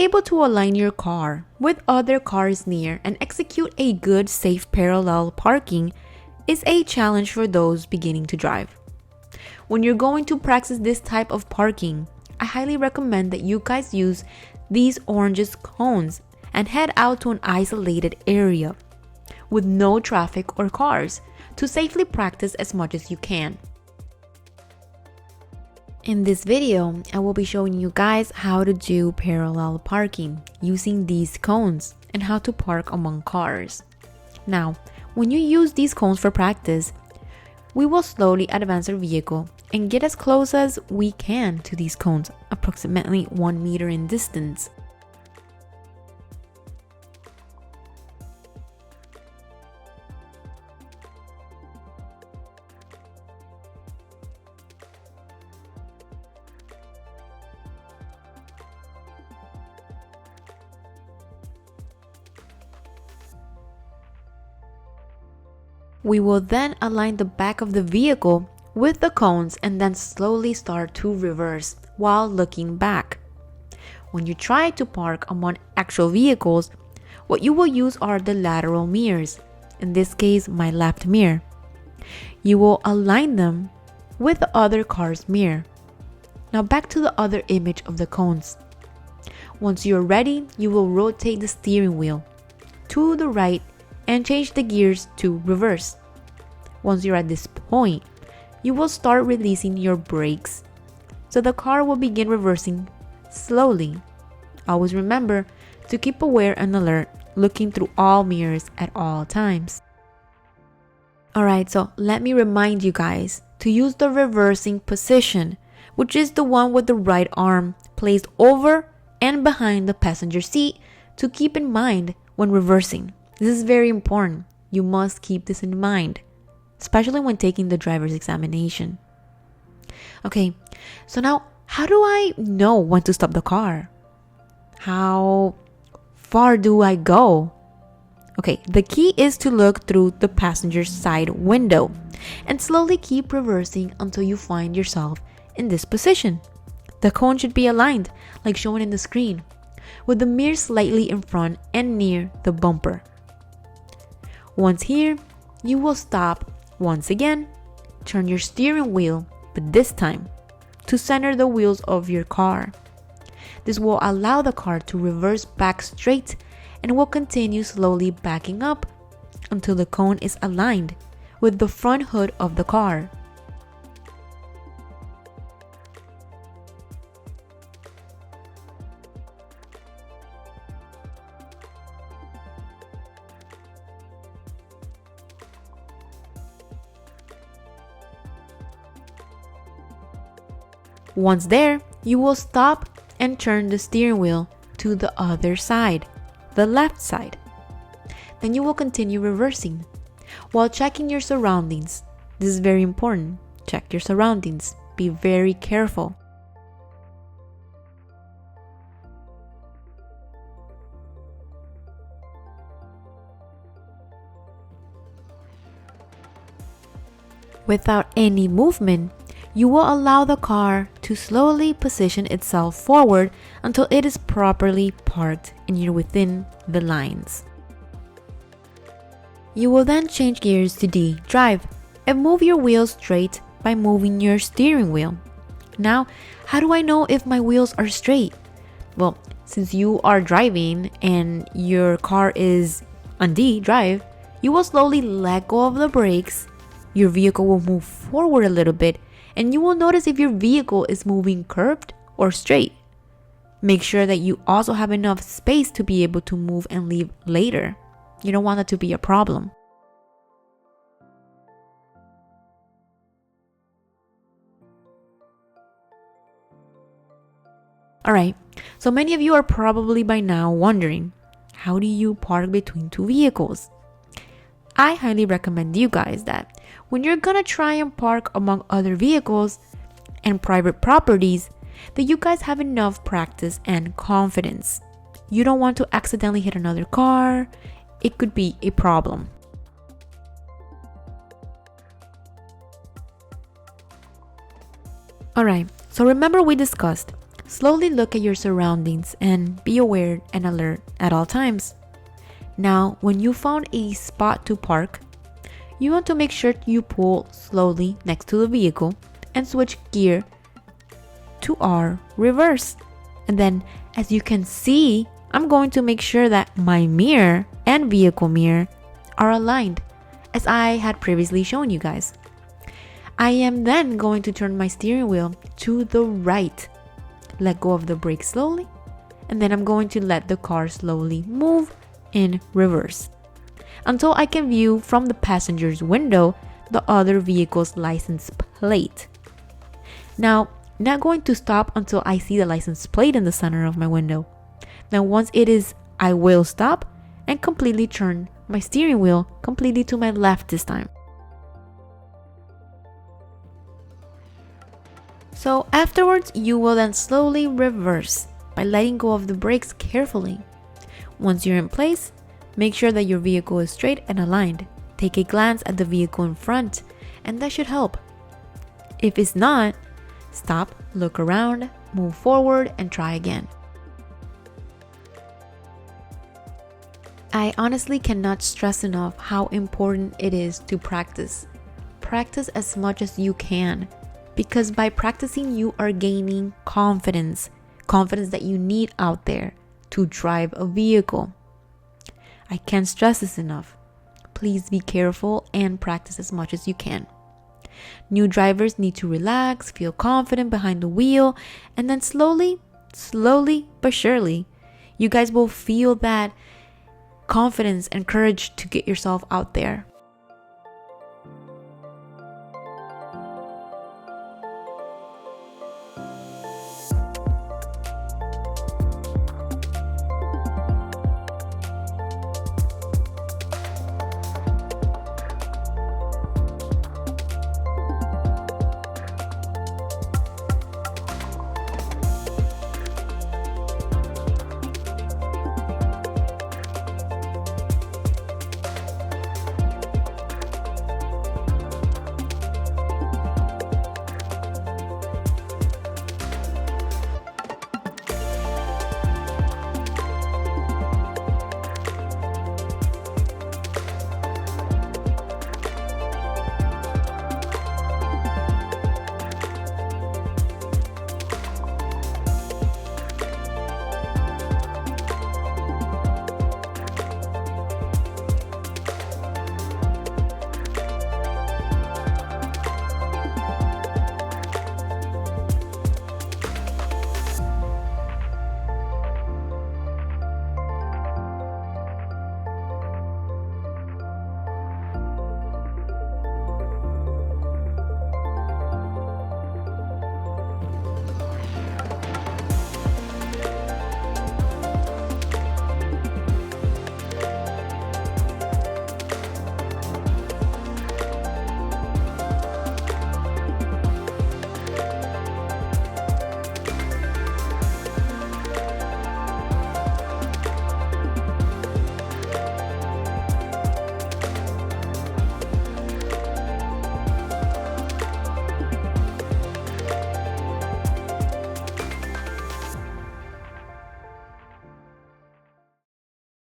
able to align your car with other cars near and execute a good, safe parallel parking is a challenge for those beginning to drive. When you're going to practice this type of parking, I highly recommend that you guys use these orange cones and head out to an isolated area with no traffic or cars to safely practice as much as you can. In this video, I will be showing you guys how to do parallel parking using these cones and how to park among cars. Now, when you use these cones for practice, we will slowly advance our vehicle and get as close as we can to these cones, approximately 1 meter in distance. We will then align the back of the vehicle with the cones and then slowly start to reverse while looking back. When you try to park among actual vehicles, what you will use are the lateral mirrors, in this case my left mirror. You will align them with the other car's mirror. Now back to the other image of the cones. Once you're ready, you will rotate the steering wheel to the right and change the gears to reverse. Once you're at this point, you will start releasing your brakes, so the car will begin reversing slowly. Always remember to keep aware and alert, looking through all mirrors at all times. Alright, so let me remind you guys to use the reversing position, which is the one with the right arm placed over and behind the passenger seat, to keep in mind when reversing. This is very important. You must keep this in mind, especially when taking the driver's examination. Okay, so now how do I know when to stop the car? How far do I go? Okay, the key is to look through the passenger side window and slowly keep reversing until you find yourself in this position. The cone should be aligned, like shown in the screen, with the mirror slightly in front and near the bumper. Once here, you will stop once again, turn your steering wheel, but this time to center the wheels of your car. This will allow the car to reverse back straight and will continue slowly backing up until the cone is aligned with the front hood of the car. Once there, you will stop and turn the steering wheel to the other side, the left side. Then you will continue reversing while checking your surroundings. This is very important. Check your surroundings. Be very careful. Without any movement, you will allow the car to slowly position itself forward until it is properly parked and you're within the lines. You will then change gears to D, drive, and move your wheels straight by moving your steering wheel. Now, how do I know if my wheels are straight? Well, since you are driving and your car is on D, drive, you will slowly let go of the brakes. Your vehicle will move forward a little bit, and you will notice if your vehicle is moving curved or straight. Make sure that you also have enough space to be able to move and leave later. You don't want that to be a problem. Alright, so many of you are probably by now wondering, how do you park between two vehicles? I highly recommend you guys that when you're gonna try and park among other vehicles and private properties, that you guys have enough practice and confidence. You don't want to accidentally hit another car. It could be a problem. Alright, so remember we discussed Slowly look at your surroundings and be aware and alert at all times. Now, when you found a spot to park, you want to make sure you pull slowly next to the vehicle and switch gear to our reverse. And then, as you can see, I'm going to make sure that my mirror and vehicle mirror are aligned, as I had previously shown you guys. I am then going to turn my steering wheel to the right, let go of the brake slowly, and then I'm going to let the car slowly move in reverse until I can view from the passenger's window the other vehicle's license plate. Now, not going to stop until I see the license plate in the center of my window. Now, once it is, I will stop and completely turn my steering wheel completely to my left this time. So afterwards, you will then slowly reverse by letting go of the brakes carefully. Once you're in place, make sure that your vehicle is straight and aligned. Take a glance at the vehicle in front, and that should help. If it's not, stop, look around, move forward, and try again. I honestly cannot stress enough how important it is to practice. Practice as much as you can, because by practicing you are gaining confidence that you need out there to drive a vehicle. I can't stress this enough. Please be careful and practice as much as you can. New drivers need to relax, feel confident behind the wheel, and then slowly but surely, you guys will feel that confidence and courage to get yourself out there.